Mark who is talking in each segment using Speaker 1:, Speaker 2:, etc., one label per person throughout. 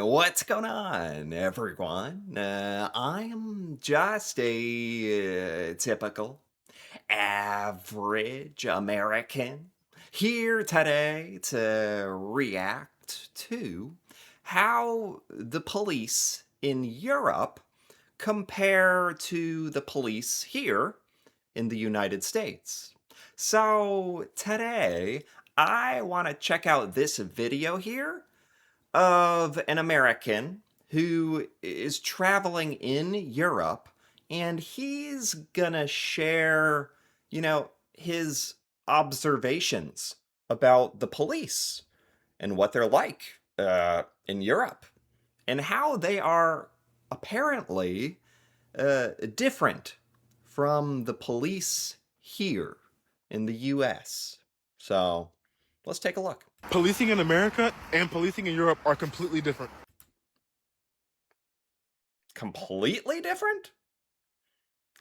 Speaker 1: What's going on, everyone? I am just a typical, average American here today to react to how the police in Europe compare to the police here in the United States. So today, I want to check out this video here of an American who is traveling in Europe, and he's gonna share, his observations about the police and what they're like in Europe and how they are apparently different from the police here in the US. So let's take a look.
Speaker 2: Policing in America and policing in Europe are completely different.
Speaker 1: Completely different?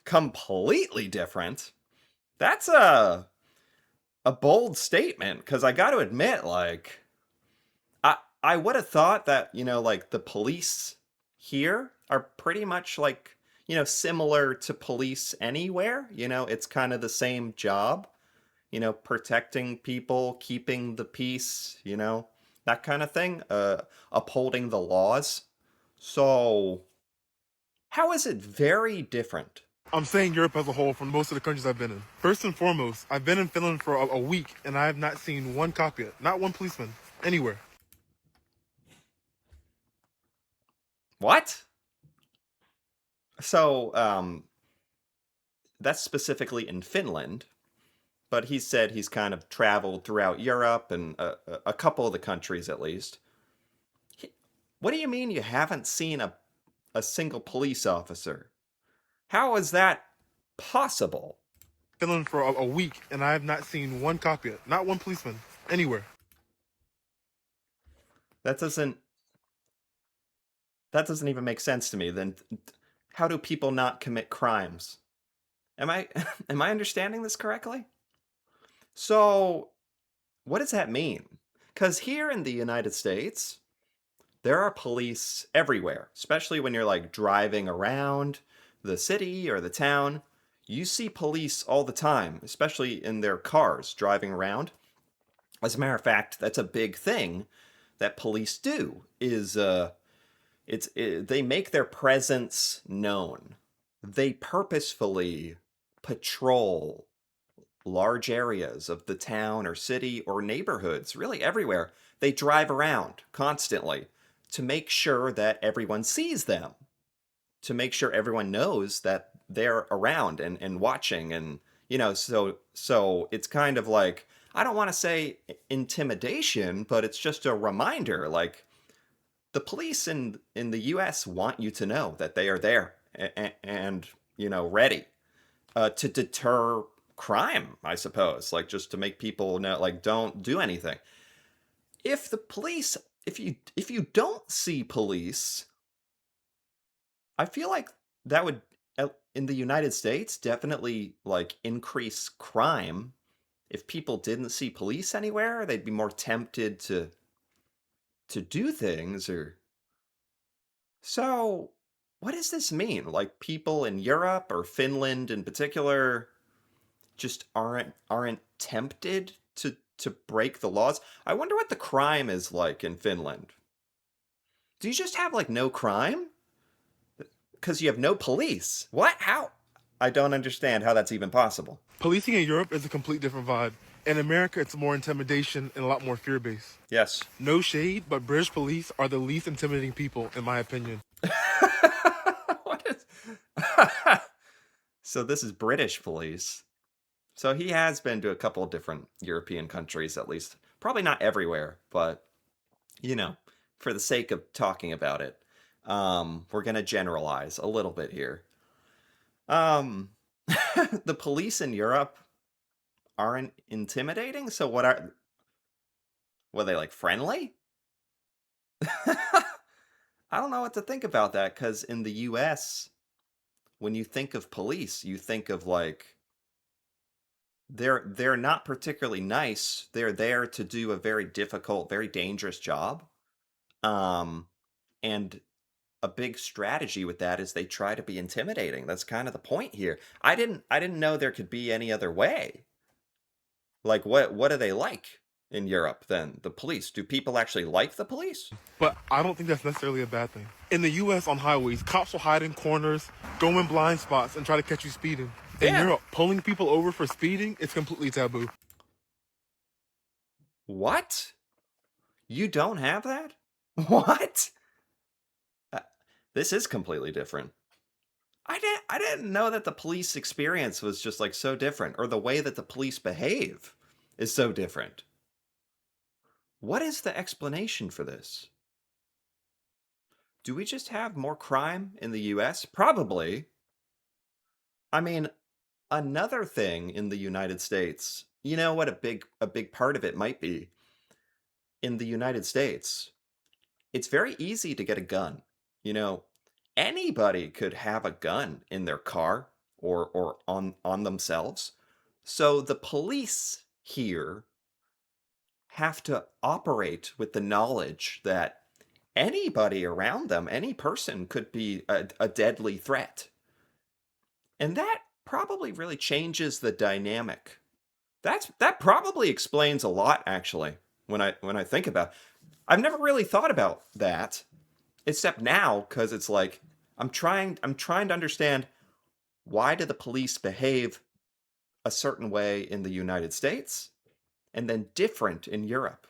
Speaker 1: Completely different? That's a bold statement because I got to admit, like, I would have thought that like the police here are pretty much like similar to police anywhere. It's kind of the same job. Protecting people, keeping the peace. That kind of thing. Upholding the laws. So how is it very different?
Speaker 2: I'm saying Europe as a whole from most of the countries I've been in. First and foremost, I've been in Finland for a week and I have not seen one cop yet, not one policeman, anywhere.
Speaker 1: What? So, that's specifically in Finland, but he said he's kind of traveled throughout Europe and a couple of the countries at least. What do you mean you haven't seen a single police officer? How is that possible?
Speaker 2: Finland for a week and I have not seen one cop yet, not one policeman, anywhere.
Speaker 1: That doesn't that doesn't even make sense to me. Then how do people not commit crimes? Am I am I understanding this correctly? So, what does that mean? Cuz here in the United States, there are police everywhere, especially when you're like driving around the city or the town. You see police all the time, especially in their cars driving around. As a matter of fact, that's a big thing that police do is they make their presence known. They purposefully patrol large areas of the town or city or neighborhoods, really everywhere. They drive around constantly to make sure that everyone sees them, to make sure everyone knows that they're around and watching and so it's kind of like I don't want to say intimidation, but it's just a reminder like the police in the US want you to know that they are there and ready to deter crime, I suppose, like just to make people know, like don't do anything. If the police, if you don't see police, I feel like that would in the United States definitely like increase crime. If people didn't see police anywhere, they'd be more tempted to do things or so. What does this mean? Like people in Europe or Finland in particular just aren't tempted to break the laws. I wonder what the crime is like in Finland. Do you just have like no crime? Because you have no police. What? How? I don't understand how that's even possible.
Speaker 2: Policing in Europe is a complete different vibe. In America, it's more intimidation and a lot more fear-based.
Speaker 1: Yes.
Speaker 2: No shade, but British police are the least intimidating people, in my opinion.
Speaker 1: What is? So this is British police. So he has been to a couple of different European countries, at least. Probably not everywhere, but you know, for the sake of talking about it, we're gonna generalize a little bit here. Um, the police in Europe aren't intimidating. So what are? Were they like friendly? I don't know what to think about that because in the US, when you think of police, you think of like they're not particularly nice. They're there to do a very difficult, very dangerous job. Um, And a big strategy with that is they try to be intimidating. That's kind of the point here. I didn't know there could be any other way. Like what are they like in Europe then? The police. Do people actually like the police?
Speaker 2: But I don't think that's necessarily a bad thing. In the US on highways, cops will hide in corners, go in blind spots, and try to catch you speeding. In
Speaker 1: Yeah.
Speaker 2: Europe, pulling people over for speeding is completely taboo.
Speaker 1: What? You don't have that? What? Uh, This is completely different. I didn't know that the police experience was just like so different or the way that the police behave is so different. What is the explanation for this? Do we just have more crime in the US? Probably. I mean, another thing in the United States, you know what a big part of it might be? In the United States, it's very easy to get a gun. You know, anybody could have a gun in their car or on themselves. So the police here have to operate with the knowledge that anybody around them, any person could be a deadly threat. And that probably really changes the dynamic. That probably explains a lot actually when I think about. I've never really thought about that except now cuz it's like I'm trying to understand why do the police behave a certain way in the United States and then different in Europe.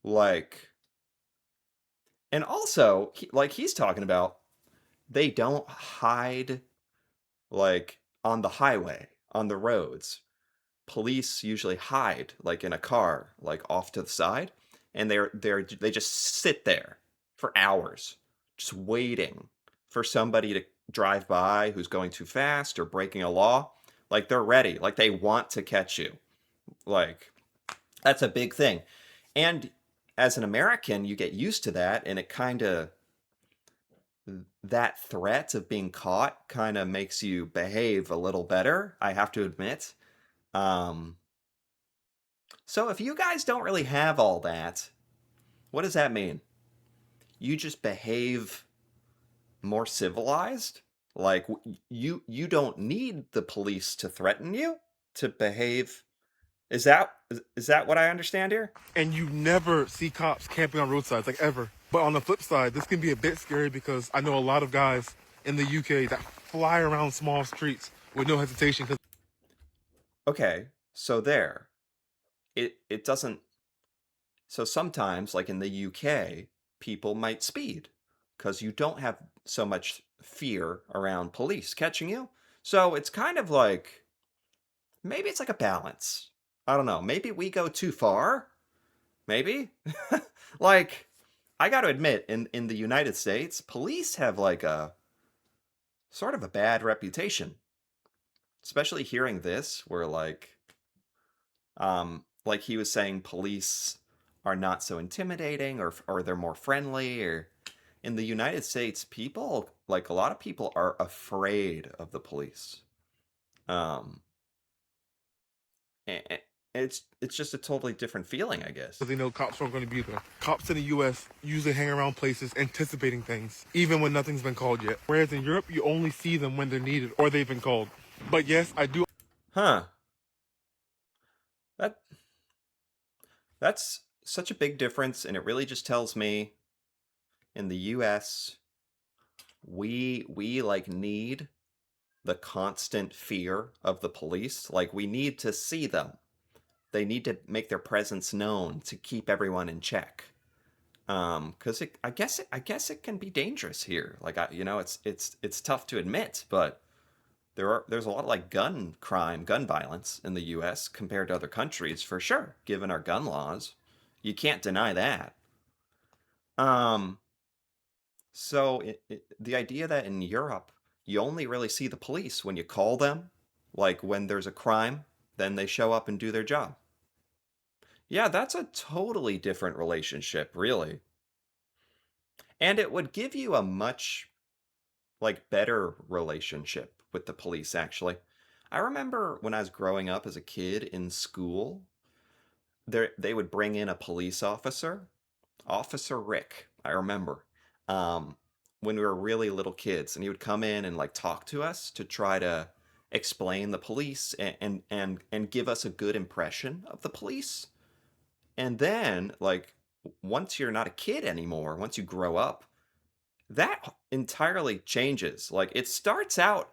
Speaker 1: Like and also like he's talking about they don't hide like on the highway, on the roads. Police usually hide like in a car, like off to the side, and they just sit there for hours, just waiting for somebody to drive by who's going too fast or breaking a law. Like they're ready, like they want to catch you. Like that's a big thing. And as an American, you get used to that, and it kind of that threat of being caught kind of makes you behave a little better, I have to admit. Um, so if you guys don't really have all that, what does that mean? You just behave more civilized? Like you don't need the police to threaten you to behave. Is that what I understand here?
Speaker 2: And you never see cops camping on roadsides, like ever. But on the flip side, this can be a bit scary because I know a lot of guys in the UK that fly around small streets with no hesitation. Because
Speaker 1: Okay, so there. It doesn't so sometimes like in the UK, people might speed because you don't have so much fear around police catching you. So it's kind of like maybe it's like a balance. I don't know. Maybe we go too far. Maybe. Like I got to admit in the United States, police have like a sort of a bad reputation. Especially hearing this where like he was saying police are not so intimidating or they're more friendly or in the United States, people like a lot of people are afraid of the police. Um and it's just a totally different feeling, I guess.
Speaker 2: they know cops aren't going to be there. Cops in the US usually hang around places anticipating things, even when nothing's been called yet. Whereas in Europe, you only see them when they're needed or they've been called. But yes, I do.
Speaker 1: Huh. That that's such a big difference and it really just tells me in the US we like need the constant fear of the police. Like we need to see them. They need to make their presence known to keep everyone in check. Because I guess it can be dangerous here. Like it's tough to admit, but there's a lot of like gun crime, gun violence in the U.S. compared to other countries for sure. Given our gun laws, you can't deny that. Um, so the idea that in Europe you only really see the police when you call them, like when there's a crime, then they show up and do their job. Yeah, that's a totally different relationship, really. And it would give you a much like better relationship with the police actually. I remember when I was growing up as a kid in school, they would bring in a police officer, Officer Rick, I remember. um, when we were really little kids, and he would come in and like talk to us to try to explain the police and give us a good impression of the police. And then, like, once you're not a kid anymore, once you grow up, that entirely changes. Like, it starts out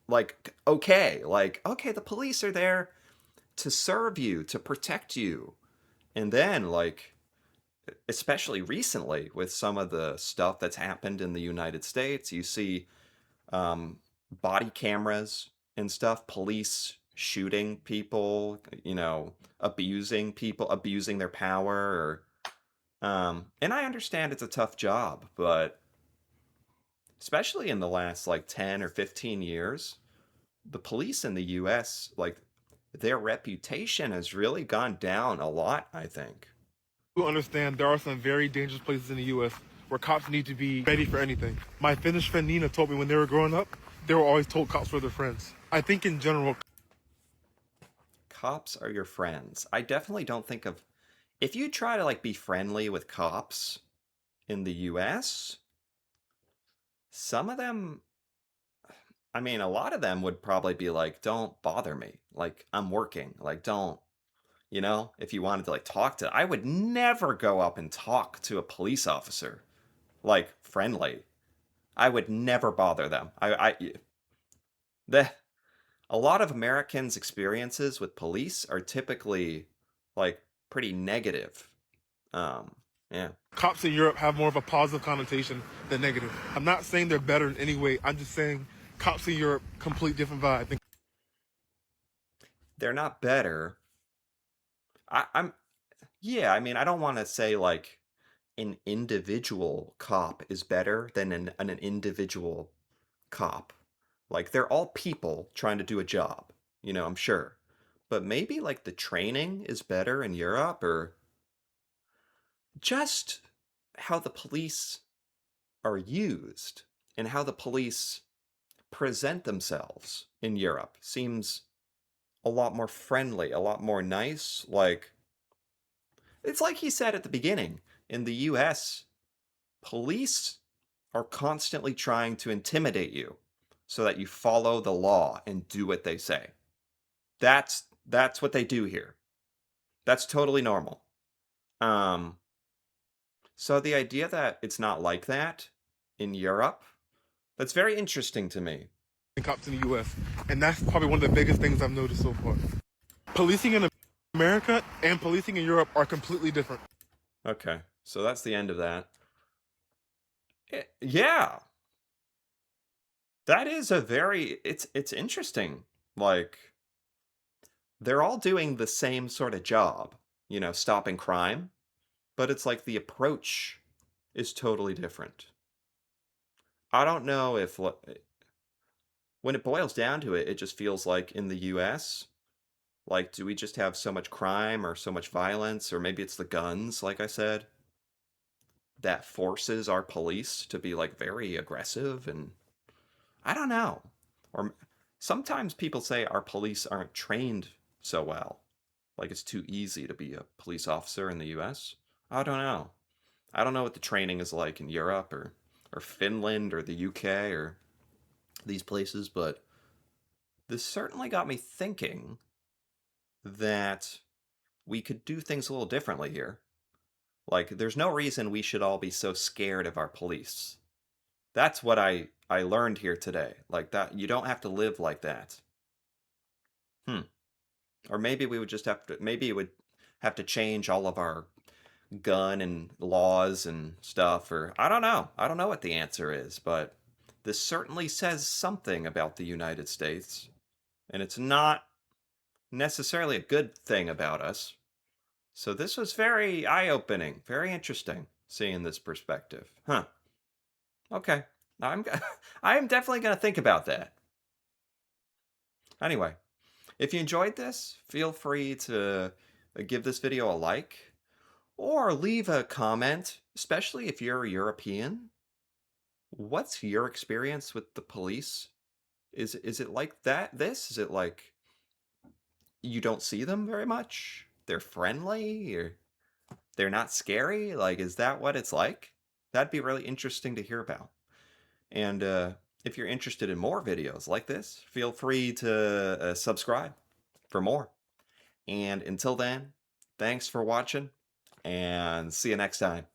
Speaker 1: like okay, the police are there to serve you, to protect you. And then, like, especially recently with some of the stuff that's happened in the United States, you see um, body cameras and stuff, police shooting people, abusing people, abusing their power. And I understand it's a tough job, but especially in the last like 10 or 15 years, the police in the US, like, their reputation has really gone down a lot, I think.
Speaker 2: You understand there are some very dangerous places in the U.S. where cops need to be ready for anything. My Finnish friend Nina told me when they were growing up, they were always told cops were their friends. I think in general,
Speaker 1: Cops are your friends. I definitely don't think of if you try to like be friendly with cops in the US, some of them, I mean, a lot of them would probably be like, "Don't bother me. Like, I'm working. Like, don't." If you wanted to like talk to, I would never go up and talk to a police officer like friendly. I would never bother them. The a lot of Americans' experiences with police are typically like pretty negative. Um, yeah.
Speaker 2: cops in Europe have more of a positive connotation than negative. I'm not saying they're better in any way. I'm just saying cops in Europe, complete different vibe than
Speaker 1: They're not better. I'm Yeah, I mean, I don't want to say like an individual cop is better than an individual cop. Like, they're all people trying to do a job, I'm sure. But maybe like the training is better in Europe, or just how the police are used and how the police present themselves in Europe seems a lot more friendly, a lot more nice. Like, it's like he said at the beginning, in the US, police are constantly trying to intimidate you so that you follow the law and do what they say. That's what they do here. That's totally normal. Um so the idea that it's not like that in Europe, that's very interesting to me.
Speaker 2: cops in the U.S. And that's probably one of the biggest things I've noticed so far. Policing in America and policing in Europe are completely different.
Speaker 1: Okay. So that's the end of that. Yeah. That is a very it's interesting. Like, they're all doing the same sort of job, stopping crime, but it's like the approach is totally different. I don't know if when it boils down to it, it just feels like in the US, like, do we just have so much crime or so much violence, or maybe it's the guns, like I said, that forces our police to be like very aggressive, and I don't know. Or sometimes people say our police aren't trained so well. Like, it's too easy to be a police officer in the US. I don't know. I don't know what the training is like in Europe, or Finland or the UK or these places, but this certainly got me thinking that we could do things a little differently here. Like, there's no reason we should all be so scared of our police. That's what I learned here today. Like, that you don't have to live like that. Hmm. Or maybe we would just have to maybe it would have to change all of our gun and laws and stuff, or I don't know. I don't know what the answer is, but this certainly says something about the United States, and it's not necessarily a good thing about us. So this was very eye-opening, very interesting seeing this perspective. Huh. Okay. I'm I am definitely going to think about that. Anyway, if you enjoyed this, feel free to give this video a like or leave a comment, especially if you're a European. What's your experience with the police? Is it like that? This is it like you don't see them very much? They're friendly, or they're not scary? Like, is that what it's like? That'd be really interesting to hear about. And if you're interested in more videos like this, feel free to subscribe for more. And until then, thanks for watching and see you next time.